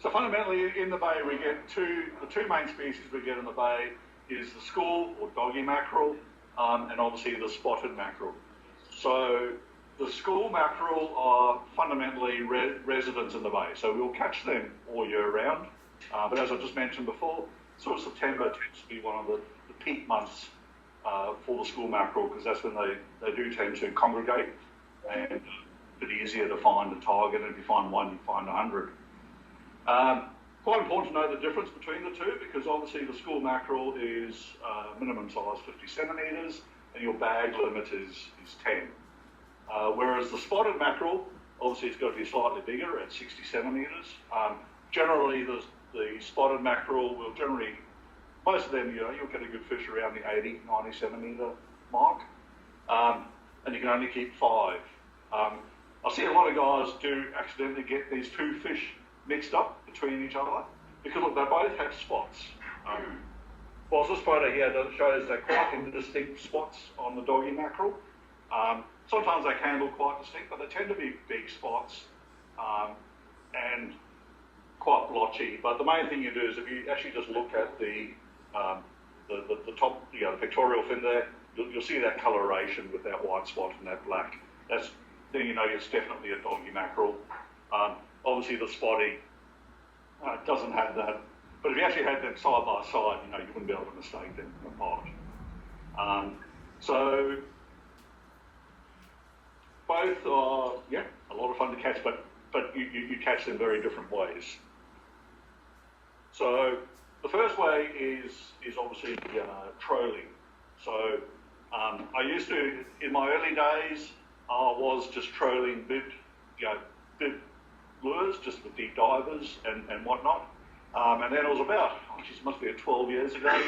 So fundamentally in the bay we get the two main species we get in the bay is the school or doggy mackerel and obviously the spotted mackerel. So the school mackerel are fundamentally residents in the bay, so we'll catch them all year round. But as I just mentioned before, sort of September tends to be one of the peak months for the school mackerel, because that's when they do tend to congregate, and a bit easier to find a target, and if you find one, you find 100. Quite important to know the difference between the two, because obviously the school mackerel is minimum size 50 centimetres, and your bag limit is 10. Whereas the spotted mackerel, obviously it's got to be slightly bigger at 60 centimetres. Generally the spotted mackerel will most of them, you'll get a good fish around the 80, 90 centimetre mark, and you can only keep 5. I see a lot of guys do accidentally get these two fish mixed up between each other, because look, they both have spots. Whilst this photo here shows they're quite indistinct spots on the doggy mackerel. Sometimes they can look quite distinct, but they tend to be big spots and quite blotchy. But the main thing you do is if you actually just look at the top, the pectoral fin there, you'll see that coloration with that white spot and that black. Then you know it's definitely a doggy mackerel. Obviously the spotty doesn't have that, but if you actually had them side by side, you wouldn't be able to mistake them apart. So both are, a lot of fun to catch, but you catch them very different ways. So the first way is obviously trolling. So I used to, in my early days, I was just trolling bib lures, just with deep divers and whatnot. And then it was about, it must be 12 years ago,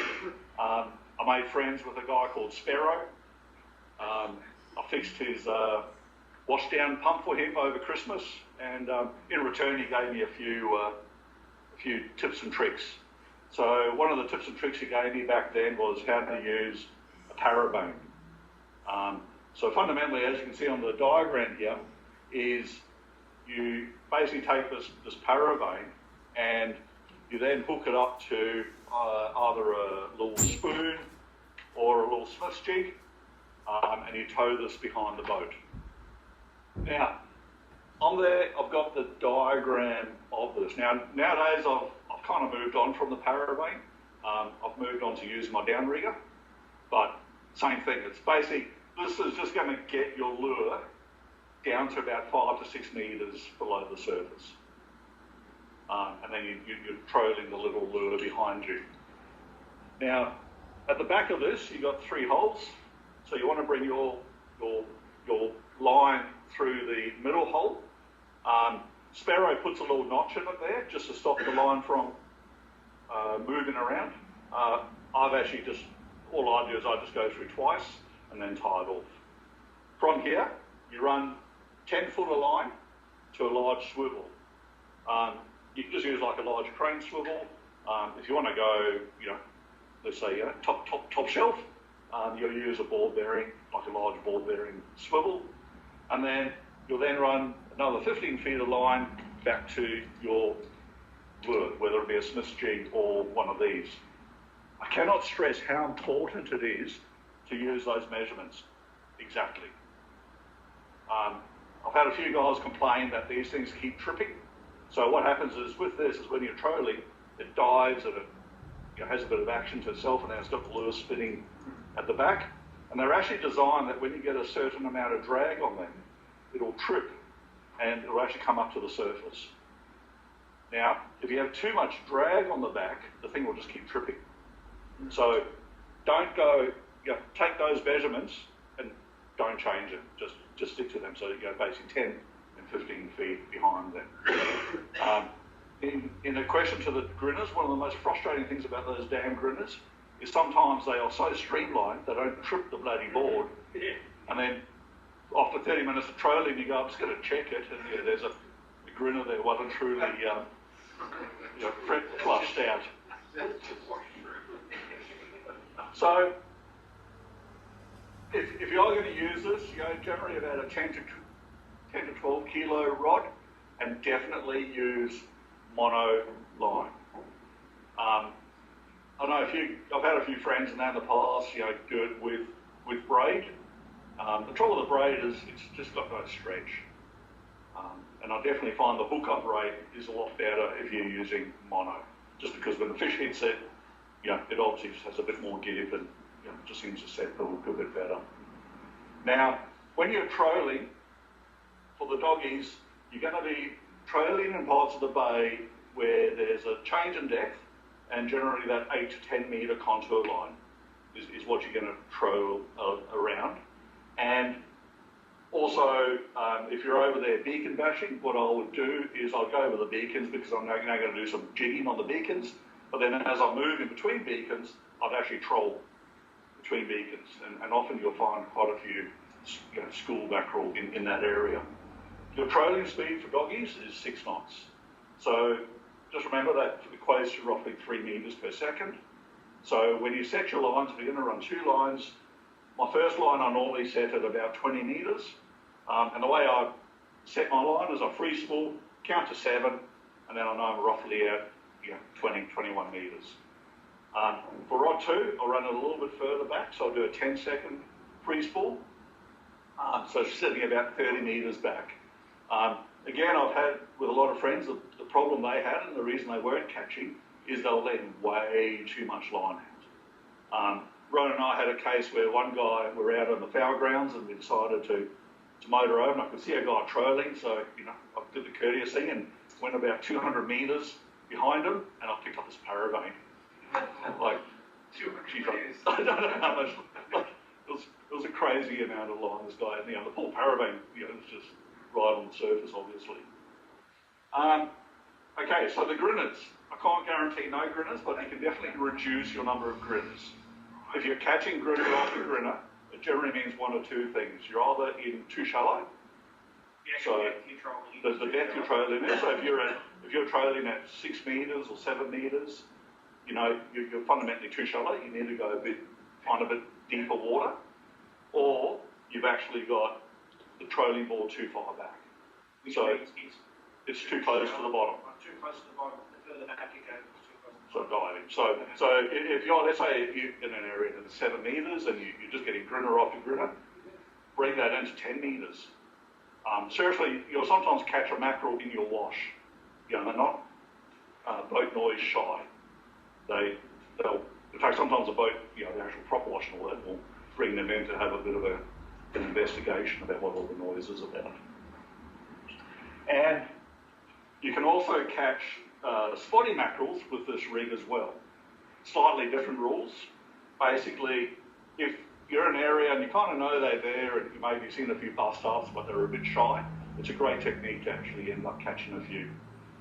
I made friends with a guy called Sparrow. I fixed his washdown pump for him over Christmas, and in return he gave me a few tips and tricks. So one of the tips and tricks he gave me back then was how to use a parabone. So fundamentally, as you can see on the diagram here, is you basically take this parabone and you then hook it up to either a little spoon or a little Smith's jig, and you tow this behind the boat. Now, on there, I've got the diagram of this. Now, nowadays, I've kind of moved on from the parabone. I've moved on to use my downrigger, but same thing. It's basically, this is just going to get your lure down to about 5 to 6 metres below the surface. And then you're trolling the little lure behind you. Now, at the back of this, you've got 3 holes. So you want to bring your line through the middle hole. Sparrow puts a little notch in it there just to stop the line from moving around. I've actually all I do is I just go through twice and then tie it off. From here, you run 10 foot of line to a large swivel. You can just use like a large crane swivel. If you want to go, let's say top shelf, you'll use a ball bearing, like a large ball bearing swivel, and then you'll then run another 15 feet of line back to your lure, whether it be a Smith's jig or one of these. I cannot stress how important it is to use those measurements exactly. I've had a few guys complain that these things keep tripping. So what happens is with this is when you're trolling, it dives and it has a bit of action to itself, and then it's got the lure spinning at the back. And they're actually designed that when you get a certain amount of drag on them, it'll trip and it'll actually come up to the surface. Now, if you have too much drag on the back, the thing will just keep tripping. So don't go, take those measurements and don't change it. Just stick to them. So you go basically 10 and 15 feet behind them. In a question to the grinners, one of the most frustrating things about those damn grinners is sometimes they are so streamlined they don't trip the bloody board. And then after 30 minutes of trolling, you go, I'm just going to check it, and there's a grinner there well and truly flushed out. So if you are going to use this, generally about a 10 to 12 kilo rod, and definitely use mono line. I know I've had a few friends in the past, do it with braid. The trouble with the braid is it's just got no stretch. And I definitely find the hook-up braid is a lot better if you're using mono, just because when the fish hits it, it obviously just has a bit more give and just seems to set the hook a bit better. Now, when you're trolling, for the doggies, you're going to be trolling in parts of the bay where there's a change in depth, and generally that 8 to 10 metre contour line is what you're going to troll around. And also, if you're over there beacon bashing, what I would do is I'll go over the beacons because I'm now going to do some jigging on the beacons, but then as I move in between beacons, I'd actually troll between beacons, and often you'll find quite a few school mackerel in that area. Your trolling speed for doggies is 6 knots. So just remember that equates to roughly 3 metres per second. So when you set your lines, if you're going to run 2 lines, my first line I normally set at about 20 metres. And the way I set my line is I free spool, count to 7, and then I know I'm roughly at 20, 21 metres. For rod 2, I'll run it a little bit further back, so I'll do a 10-second free spool. So sitting about 30 metres back. Again, I've had with a lot of friends, the problem they had and the reason they weren't catching is they were letting way too much line out. Ron and I had a case where one guy, we're out on the foul grounds and we decided to motor over, and I could see a guy trolling, so I did the courteous thing and went about 200 metres behind him, and I picked up this paravein. Like, geez, I don't know how much. Like, it was a crazy amount of line this guy, and the poor paravein, was just right on the surface, obviously. Okay, so the grinners. I can't guarantee no grinners, but you can definitely reduce your number of grinners. If you're catching grinner after grinner, it generally means one or two things. You're either in too shallow, so the depth you're trolling in. So if you're trolling at 6 metres or 7 metres, you're fundamentally too shallow. You need to go find a bit deeper water, or you've actually got the trolling ball too far back. So it's too close to the bottom. Too close to the bottom. The further back you go, it's too close. So diving. So if you're, let's say you're in an area that's 7 metres and you're just getting grinner after grinner, bring that into 10 metres. Seriously, you'll sometimes catch a mackerel in your wash. They're not boat noise shy. They'll, in fact, sometimes a boat, the actual prop wash and all that will bring them in to have a bit of an investigation about what all the noise is about. And you can also catch spotty mackerels with this rig as well. Slightly different rules. Basically, if you're in an area and you kind of know they're there and you maybe seen a few bust ups but they're a bit shy, it's a great technique to actually end up catching a few.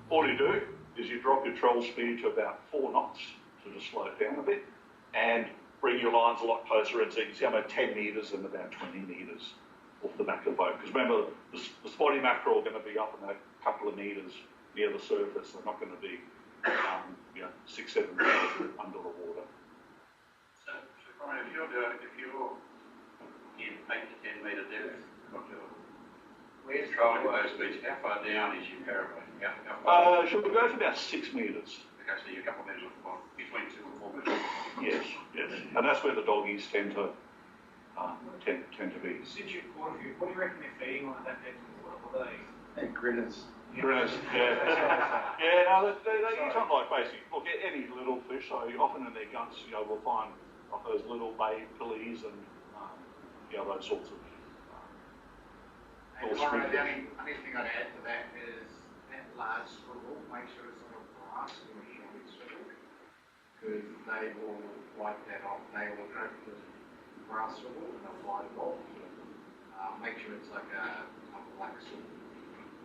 All you do is you drop your troll speed to about 4 knots to just slow it down a bit and bring your lines a lot closer in, so you can see I'm at 10 metres and about 20 metres off the back of the boat. Because remember, the spotty mackerel are going to be up in a couple of metres near the surface. They're not going to be 6, 7 metres under the water. So Brian, if you're in 8 to 10 metre depth, where's trolling boat speeds? How far down is your paravein? Should we go to about 6 metres? Okay, so you're a couple of metres off the bottom, between 2 and 4 metres. Yes. And that's where the doggies tend to be. Since you've caught a few, what do you reckon they're feeding on at that depth of water? What are they? Grinners. Grinners, yeah. Yeah, no, they eat something like basically, look, any little fish, so often in their guts, we'll find like those little bay pillies and, those sorts of The only thing I'd add to that is that large swivel, make sure it's not a brass or a shiny swivel, because they will wipe that off. They will grab the brass swivel and they'll wipe it off. Make sure it's like a black swivel.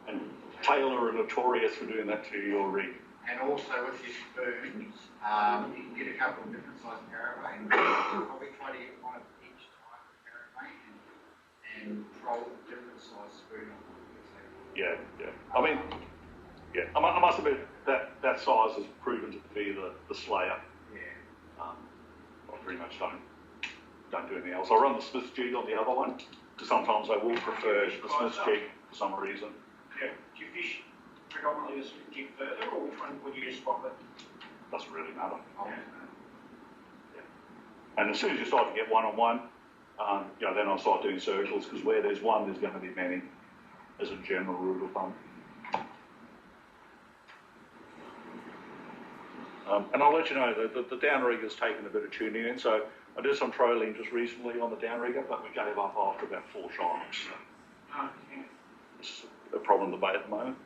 And Taylor are notorious for doing that to your rig. And also with your spoons, you can get a couple of different size paraveins. Probably try to get one of each type of paravein and roll a different size spoon on them. Yeah. I must admit that size has proven to be the slayer. Yeah. I pretty much don't do anything else. I run the Smith's jig on the other one, because sometimes I will prefer the Smith's jig for some reason. Yeah. Do you fish predominantly the Smith's jig further, or which one when you spot it? Doesn't really matter. Oh, And as soon as you start to get one-on-one, then I'll start doing circles, because where there's one, there's going to be many, as a general rule of thumb. And I'll let you know that the downrigger's taken a bit of tuning in, so I did some trolling just recently on the downrigger, but we gave up after about 4 sharks. Okay. It's a problem to debate at the moment.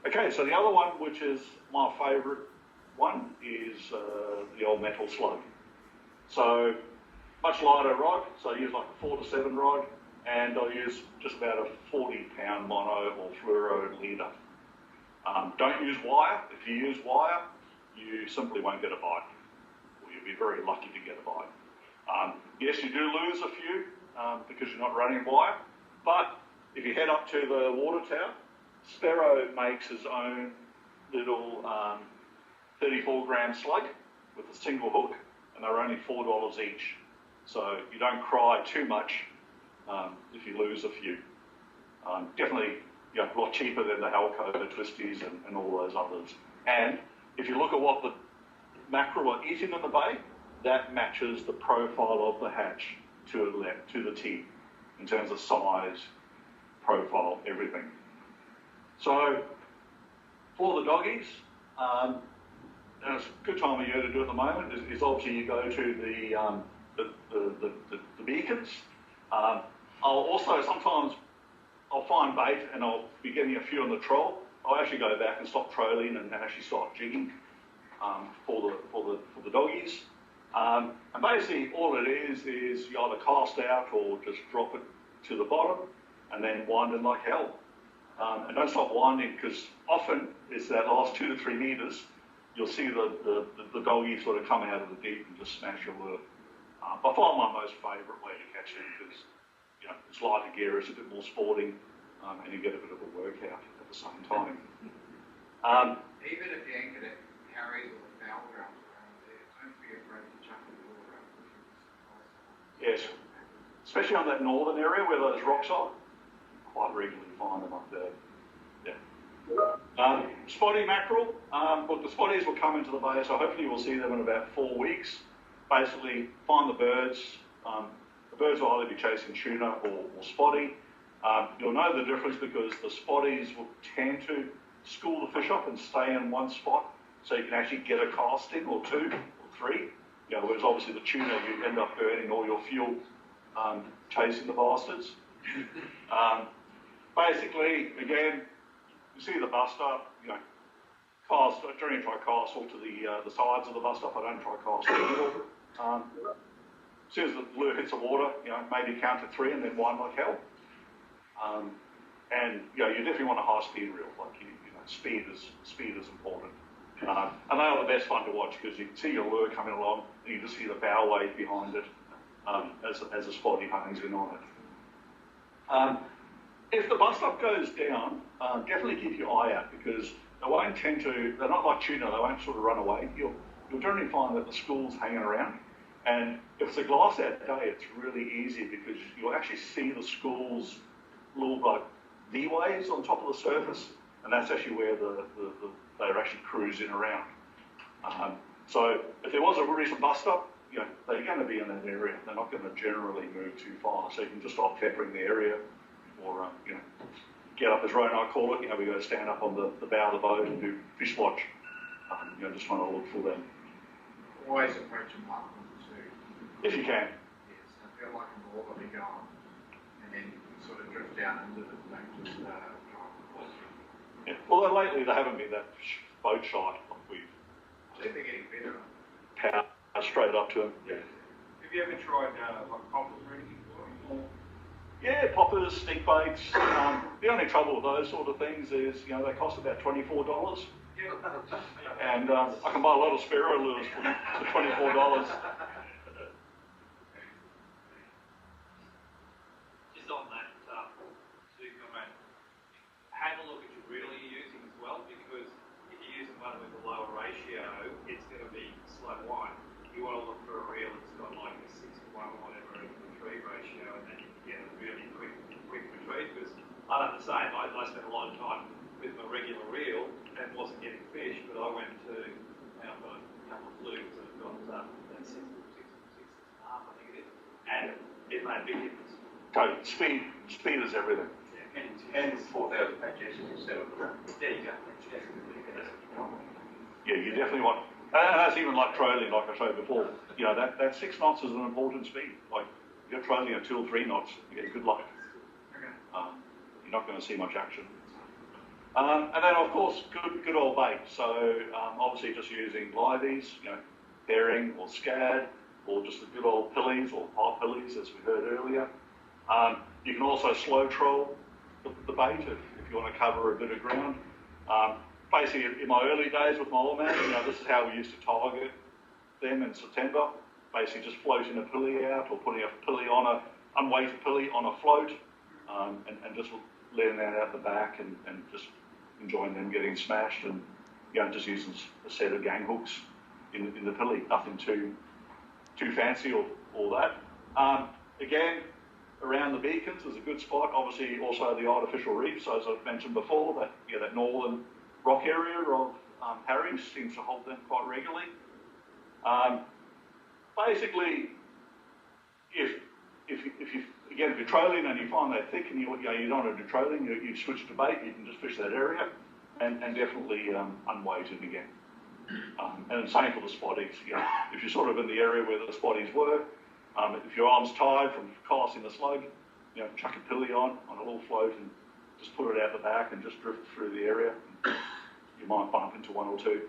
Okay, so the other one, which is my favourite one, is the old metal slug. So much lighter rod, so I use like a 4 to 7 rod, and I use just about a 40-pound mono or fluoro leader. Don't use wire. If you use wire, you simply won't get a bite, or you'll be very lucky to get a bite. Yes, you do lose a few because you're not running wire, but if you head up to the water tower, Sparrow makes his own little 34-gram slug with a single hook, and they're only $4 each. So you don't cry too much if you lose a few. Definitely a lot cheaper than the Halco, the Twisties, and all those others. And if you look at what the mackerel are eating in the bay, that matches the profile of the hatch to the T in terms of size, profile, everything. So for the doggies, and it's a good time of year to do at the moment is obviously you go to the beacons. I'll also sometimes I'll find bait and I'll be getting a few on the troll. I'll actually go back and stop trolling and actually start jigging for the doggies. And basically all it is you either cast out or just drop it to the bottom and then wind it like hell. And don't stop winding, because often it's that last 2 to 3 meters, you'll see the doggy sort of come out of the deep and just smash your lure. By far my most favourite way to catch them, because it's lighter gear, it's a bit more sporting, and you get a bit of a workout at the same time. even if you anchor it, carries or the foul grounds around there, don't be afraid to chuck the lure around. Yes, especially on that northern area where those rocks are, quite regularly find them up there. Yeah. Spotty mackerel. Look, the spotties will come into the bay, so hopefully we'll see them in about 4 weeks. Basically, find the birds. The birds will either be chasing tuna or spotty. You'll know the difference because the spotties will tend to school the fish up and stay in one spot, so you can actually get a casting or 2 or 3. Whereas obviously the tuna, you end up burning all your fuel chasing the bastards. Basically, again, you see the bust up, cast, I generally try cast all to the sides of the bust up. I don't try cast in the middle. As soon as the lure hits the water, maybe count to 3 and then wind like hell. And you definitely want a high speed reel. Like speed is important. And they are the best fun to watch because you can see your lure coming along and you just see the bow wave behind it as a spotty hones in on it. If the bust up goes down, definitely keep your eye out because they won't tend to, they're not like tuna, they won't sort of run away. You'll generally find that the school's hanging around. And if it's a glass out day, it's really easy because you'll actually see the school's little like V-waves on top of the surface, and that's actually where they're actually cruising around. So if there was a recent bust up, they're going to be in that area. They're not going to generally move too far, so you can just start peppering the area, or get up as Ray and I call it. We go to stand up on the bow of the boat and do fish watch. Just trying to look for them. Always approach them up too. If you can. Yes, I feel like a ball will be gone, and then sort of drift down into the don't just try and Yeah. Although lately they haven't been that boat shy. Like we've I think they're getting better. powered straight up to them. Yeah. Have you ever tried like poppers or anything for them? Yeah, poppers, stick baits. The only trouble with those sort of things is, they cost about $24. Yeah. And I can buy a lot of Sparrow lures for $24. Just on that, to comment, have a look at your reel you're using as well, because if you're using one with a lower ratio, it's going to be slow wind. You want to look for a reel that's got like a 6 to 1 or whatever retrieve ratio, and then you can get a really quick retrieve. Because I done the same. I spent a lot of time with my regular reel and wasn't getting fish. that I went to, and I've got a couple of fluids that have got about 6.5, I think it is, and it made a big difference. So speed is everything. Yeah, and 4,000 digestion instead of there you go. Yeah, you definitely want, and that's even like trolling, like I showed before. You know, that 6 knots is an important speed. Like, if you're trolling at 2 or 3 knots, you get good luck. You're not going to see much action. And then, of course, good old bait. So, obviously, just using liveys, you know, herring or scad, or just the good old pillies or hot pillies, as we heard earlier. You can also slow troll the bait if you want to cover a bit of ground. Basically, in my early days with my old man, you know, this is how we used to target them in September. Basically, just floating a pilly out or putting a pilly on unweighted pilly on a float, and just letting that out the back and just enjoying them getting smashed, and you know, just using a set of gang hooks in the pilly. Nothing too fancy or that. Again, around the beacons is a good spot. Obviously, also the artificial reefs, as I've mentioned before, that northern rock area of Harry's seems to hold them quite regularly. Basically, if you're trolling and you find that thick and you don't want to do trolling, you switch to bait. You can just fish that area, and definitely unweighted again. And same for the spotties. You know, if you're sort of in the area where the spotties were, if your arm's tired from casting the slug, you know, chuck a pilly on a little float and just put it out the back and just drift through the area. You might bump into one or two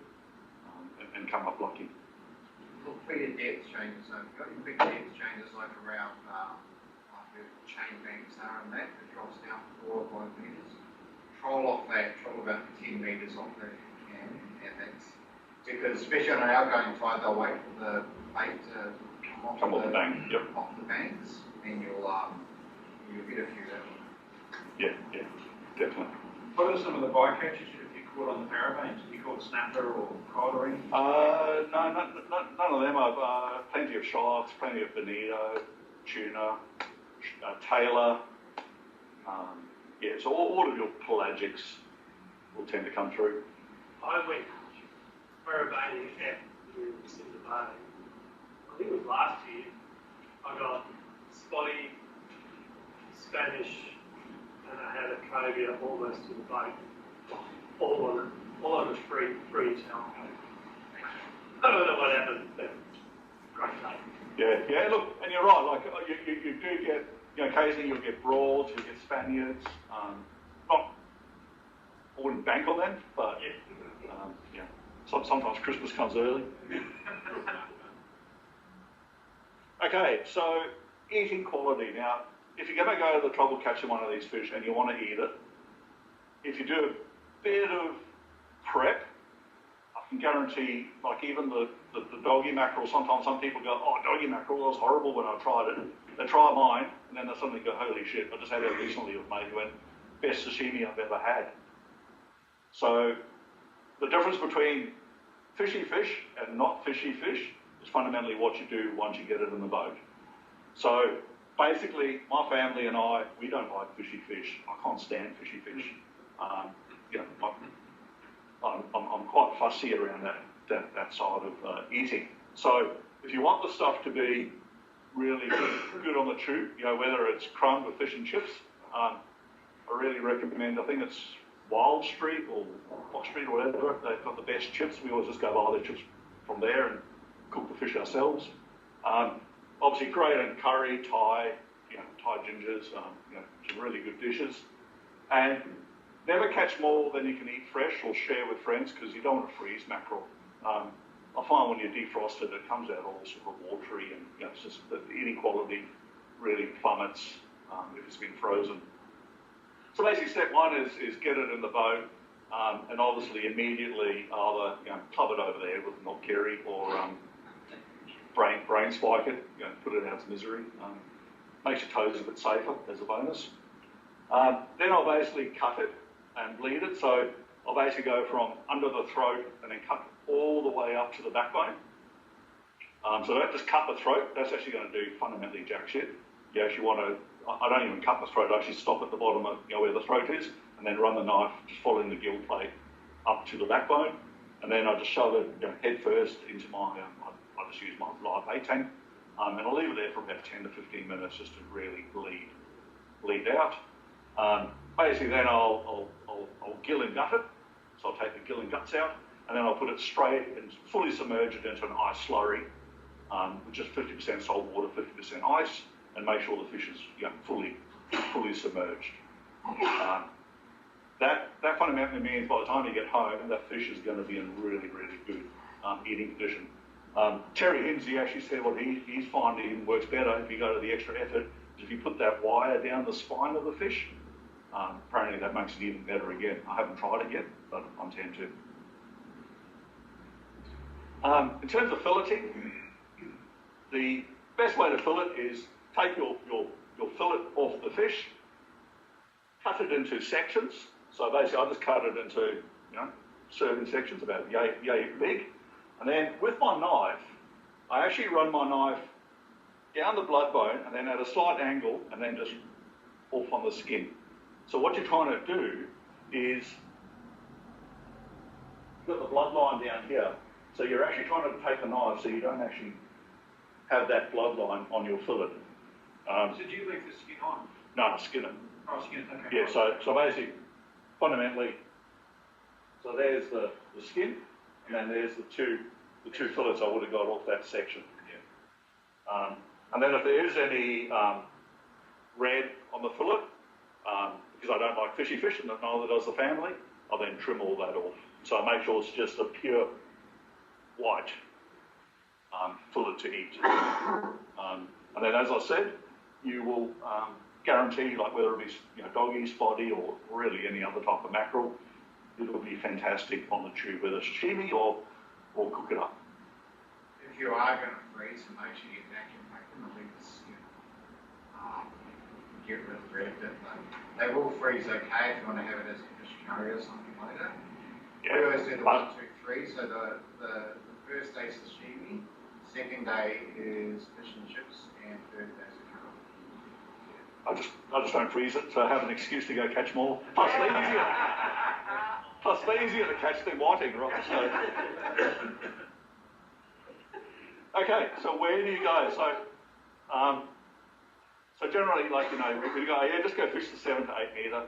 and come up lucky. Look for your depth changes. So if you've got your big depth changes like around like the chain banks are and that drops down 4 or 5 metres. Troll off that, troll about 10 metres off that if you can, and that's because especially on an outgoing tide they'll wait for the bait to come off the bank. Yep. Off the banks, and you'll get a few that way. Yeah, definitely. What are some of the bycatches you caught on the parabanes? Have you caught snapper or cod or anything? No, none of them. I've plenty of sharks, plenty of bonito, tuna, tailor. So all of your pelagics will tend to come through. I went parabaning at in the bay. I think it was last year. I got spotty, Spanish, and I had a cobia almost to the bait. All on a free tail. I don't know what happened, but great day. Yeah. Look, and you're right. Like you do get, you know, occasionally you'll get broads, you'll get Spaniards. I wouldn't bank on them, but yeah. Sometimes Christmas comes early. Okay, so eating quality. Now, if you're going to go to the trouble catching one of these fish and you want to eat it, if you do a bit of prep, I can guarantee, like even the doggy mackerel, sometimes some people go, oh, doggy mackerel, that was horrible when I tried it. They try mine, and then they suddenly go, holy shit, I just had that recently with mate who went, best sashimi I've ever had. So the difference between fishy fish and not fishy fish is fundamentally what you do once you get it in the boat. So basically, my family and I, we don't like fishy fish. I can't stand fishy fish. You know, I'm quite fussy around that side of eating. So if you want the stuff to be really good on the tube, you know, whether it's crumbed with fish and chips, I really recommend, I think it's Wild Street or Fox Street or whatever, they've got the best chips. We always just go buy their chips from there and cook the fish ourselves. Obviously great in curry, Thai gingers, some really good dishes. And never catch more than you can eat fresh or share with friends, because you don't want to freeze mackerel. I find when you defrost it, it comes out all sort of watery, and it's just the eating quality really plummets if it's been frozen. So basically, step one is get it in the boat, and obviously immediately either club it over there with milk curry or brain spike it, put it out of misery. Makes your toes a bit safer as a bonus. Then I'll basically cut it and bleed it. So I'll basically go from under the throat and then cut all the way up to the backbone. So don't just cut the throat. That's actually going to do fundamentally jack shit. You actually want to, I don't even cut the throat. I actually stop at the bottom of where the throat is, and then run the knife, just following the gill plate up to the backbone. and then I just shove it head first into my, I just use my live bait tank, and I'll leave it there for about 10 to 15 minutes just to really bleed out. Basically then I'll gill and gut it, so I'll take the gill and guts out, and then I'll put it straight and fully submerge it into an ice slurry, with just 50% salt water, 50% ice, and make sure the fish is fully submerged. That fundamentally means by the time you get home, that fish is going to be in really, really good eating condition. Terry Hinsey actually said what he's finding works better if you go to the extra effort is if you put that wire down the spine of the fish. Apparently that makes it even better again. I haven't tried it yet, but I'm tempted. In terms of filleting, the best way to fillet is take your fillet off the fish, cut it into sections. So basically I just cut it into serving sections about yay big. And then with my knife, I actually run my knife down the blood bone and then at a slight angle and then just off on the skin. So what you're trying to do is, you've got the bloodline down here, so you're actually trying to take the knife so you don't actually have that bloodline on your fillet. So do you leave the skin on? No, skin it. Oh, skin it, okay. Yeah, so basically, fundamentally, so there's the skin, and then there's the two fillets I would have got off that section. Yeah. And then if there is any red on the fillet, because I don't like fishy fish, and neither does the family, I'll then trim all that off. So I make sure it's just a pure white fillet to eat. And then, as I said, you will guarantee, like whether it be doggy, spotty, or really any other type of mackerel, it'll be fantastic on the tube, whether it's sashimi or cook it up. If you are going to freeze them, make sure you vacuum pack them and leave the skin. Get rid of the red bit. They will freeze okay if you want to have it as a fish curry or something later. Yeah. We always do the 1, 2, 3. So the first day is sashimi, second day is fish and chips, and third day is curry. I just don't freeze it to have an excuse to go catch more. Plus they're easier to catch than whiting, right? Okay, so where do you go? So generally, we go, just go fish the 7 to 8 metre,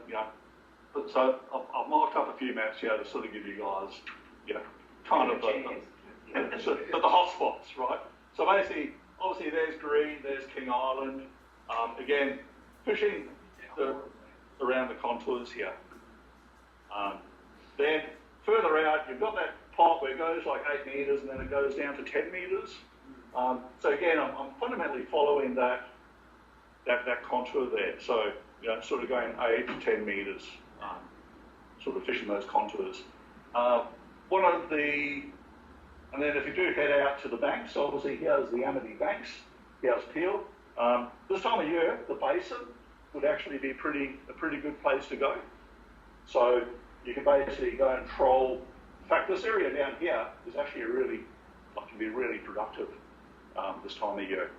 But so I've marked up a few maps here to sort of give you guys, kind of the hot spots, right? So basically, obviously there's Green, there's King Island. Again, fishing around the contours here. Then further out, you've got that pot where it goes like 8 metres and then it goes down to 10 metres. So again, I'm fundamentally following that contour there. So, sort of going 8 to 10 metres, sort of fishing those contours. And then if you do head out to the banks, obviously here's the Amity Banks, here's Peel. This time of year, the basin would actually be a pretty good place to go. So you can basically go and troll. In fact, this area down here is actually can be really productive this time of year.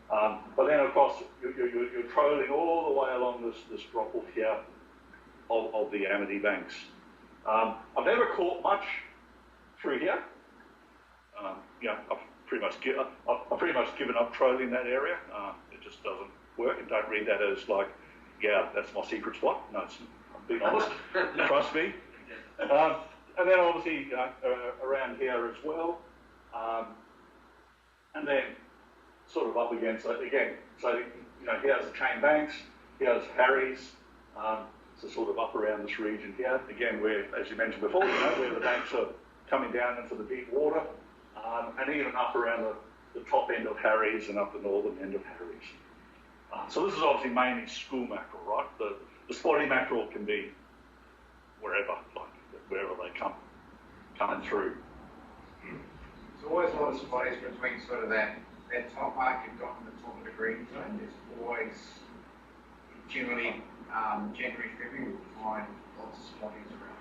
But then, of course, you're trolling all the way along this drop-off here of the Amity Banks. I've never caught much through here. I've pretty much given up trolling that area. It just doesn't work, and don't read that as that's my secret spot. No, I'm being honest. Trust me. And then obviously around here as well. And then sort of up against, here's the Chain Banks, here's Harry's, so sort of up around this region here. Again, where, as you mentioned before, where the banks are coming down into the deep water, and even up around the top end of Harry's and up the northern end of Harry's. So this is obviously mainly school mackerel, right? The spotty mackerel can be wherever they coming through. There's always a lot of spotties between sort of that top mark you've got in the top of the green zone. There's always, generally, January, February, you'll find lots of spotties around.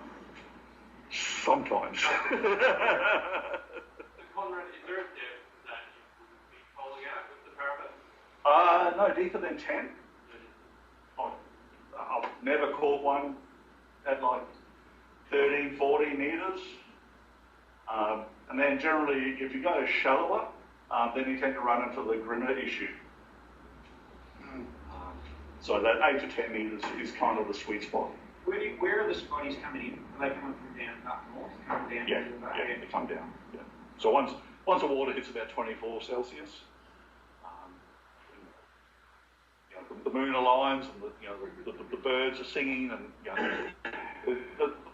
Sometimes. Conrad, is there a depth that you would be calling out with the parapet? No, deeper than 10. I've never caught one at 13, 14 metres. And then generally, if you go shallower, then you tend to run into the grinner issue. So that 8 to 10 metres is kind of the sweet spot. Where are the spotties coming in? Are they coming from down up north? Coming down Yeah, to the yeah, they come down. Yeah. So once the water hits about 24 Celsius, you know, the moon aligns and the birds are singing, and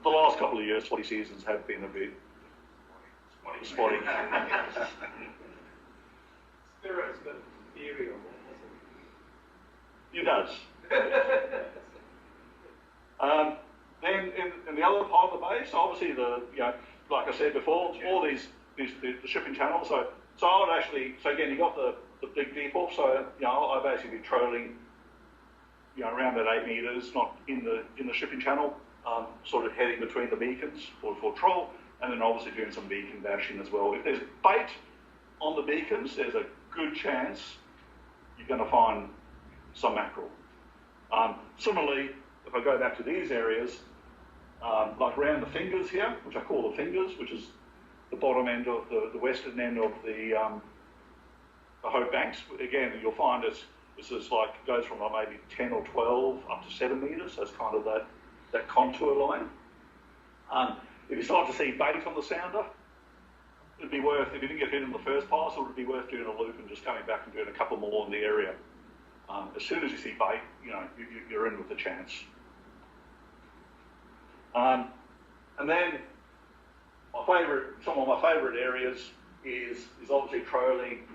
the last couple of years, spotty seasons have been a bit spotty. Spirit's got a theory on that, hasn't It does. Then in the other part of the bay, so obviously like I said before, all the shipping channels. So I would actually, so again, you got the big deep off. So I'd basically be trolling, around that 8 metres, not in the shipping channel, sort of heading between the beacons for troll, and then obviously doing some beacon bashing as well. If there's bait on the beacons, there's a good chance you're going to find some mackerel. Similarly, if I go back to these areas, like around the fingers here, which I call the fingers, which is the bottom end of the western end of the Hope Banks, again, you'll find this is like, goes from like maybe 10 or 12 up to 7 metres, so it's kind of that contour line. If you start to see bait on the sounder, it'd be worth, if you didn't get hit in the first pass, it would be worth doing a loop and just coming back and doing a couple more in the area. As soon as you see bait, you're in with a chance. And then some of my favourite areas is obviously trolling.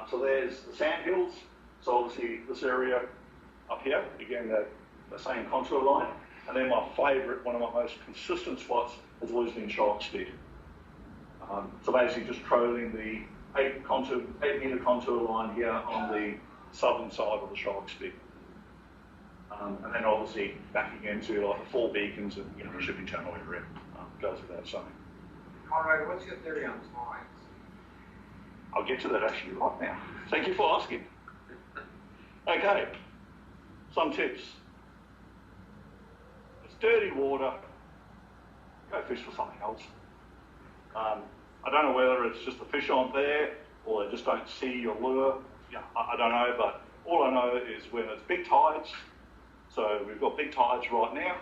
So there's the sandhills. So obviously this area up here, again the same contour line. And then my favourite, one of my most consistent spots has always been Shark Spit. So basically just trolling the 8 metre contour line here on the southern side of the Shark Spit. And then obviously backing into like the 4 beacons and the shipping channel area, goes without saying. Conrad, what's your theory on tides? I'll get to that actually right now. Thank you for asking. Okay, some tips. It's dirty water, go fish for something else. I don't know whether it's just the fish aren't there or they just don't see your lure. I don't know, but all I know is when it's big tides, so we've got big tides right now,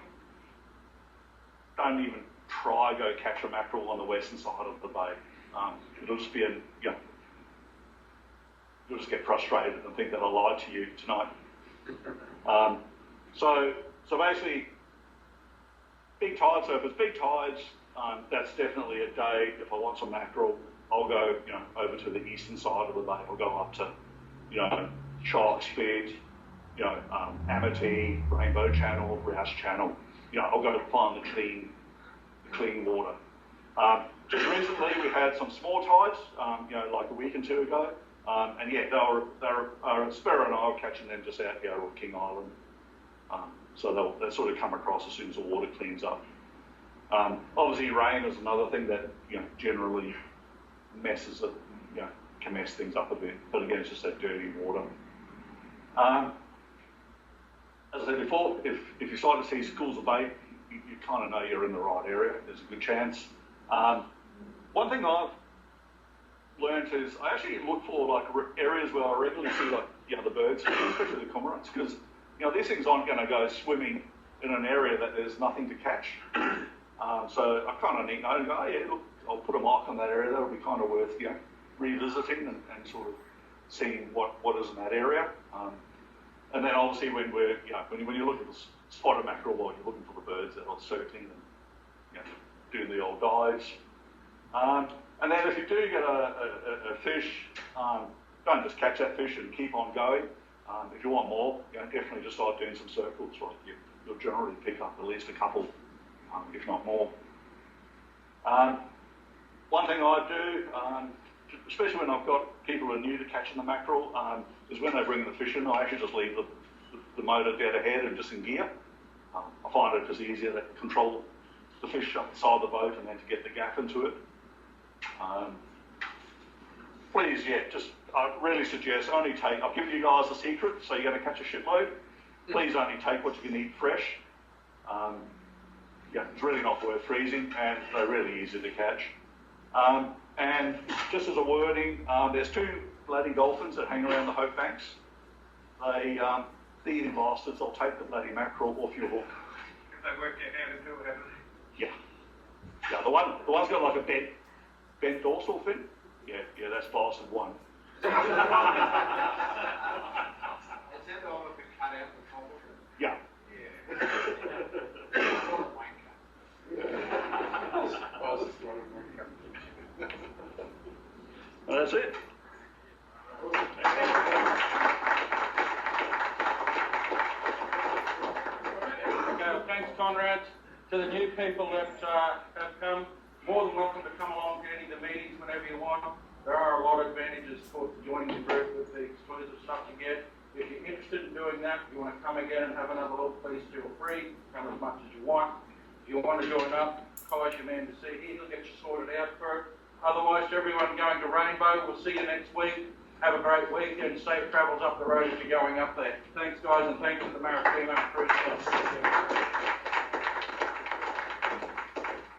don't even try go catch a mackerel on the western side of the bay. It'll just be you'll just get frustrated and think that I lied to you tonight. So basically, big tides, so if it's big tides, that's definitely a day. If I want some mackerel, I'll go, over to the eastern side of the bay. I'll go up to, Shark Spit, Amity, Rainbow Channel, Rouse Channel. I'll go find the clean water. Just recently, we had some small tides, like a week or 2 ago, and yeah, Sparrow and I were catching them just out here on King Island. So they'll sort of come across as soon as the water cleans up. Obviously, rain is another thing that generally messes it, can mess things up a bit. But again, it's just that dirty water. As I said before, if you start to see schools of bait, you kind of know you're in the right area. There's a good chance. One thing I've learned is I actually look for like areas where I regularly see like the birds, especially the cormorants, because these things aren't going to go swimming in an area that there's nothing to catch. So I kind of need to know, oh yeah, look, I'll put a mark on that area. That'll be kind of worth revisiting and sort of seeing what is in that area. And then obviously when we're when you look at the spotted mackerel, while you're looking for the birds that are circling and doing the old dives. And then if you do get a fish, don't just catch that fish and keep on going. If you want more, definitely just start doing some circles. Right, you'll generally pick up at least a couple, if not more. One thing I do, especially when I've got people who are new to catching the mackerel, is when they bring the fish in, I actually just leave the motor dead ahead and just in gear. I find it just easier to control the fish up the side of the boat and then to get the gaff into it. Please, I really suggest only take, I've given you guys a secret, so you're going to catch a shipload. Please only take what you can eat fresh. It's really not worth freezing, and they're really easy to catch. And just as a wording, there's two bloody dolphins that hang around the hope banks. They, thieving bastards, they'll take the bloody mackerel off your hook. If they work out how to do it, haven't they? Yeah. Yeah, the one's got like a bent dorsal fin. Yeah, that's bastard one. Is that the one with the cut out the top of it? Yeah. Yeah. Sort of wanker. And that's it. Okay, thanks, Conrad. To the new people that have come, more than welcome to come along to any of the meetings whenever you want. There are a lot of advantages for joining the group with the exclusive stuff you get. If you're interested in doing that, you want to come again and have another look, please feel free. Come as much as you want. If you want to join up, Kai's your man to see here. He'll get you sorted out for it. Otherwise, to everyone going to Rainbow, we'll see you next week. Have a great week and safe travels up the road if you're going up there. Thanks, guys, and thanks to the Maritima Cruise.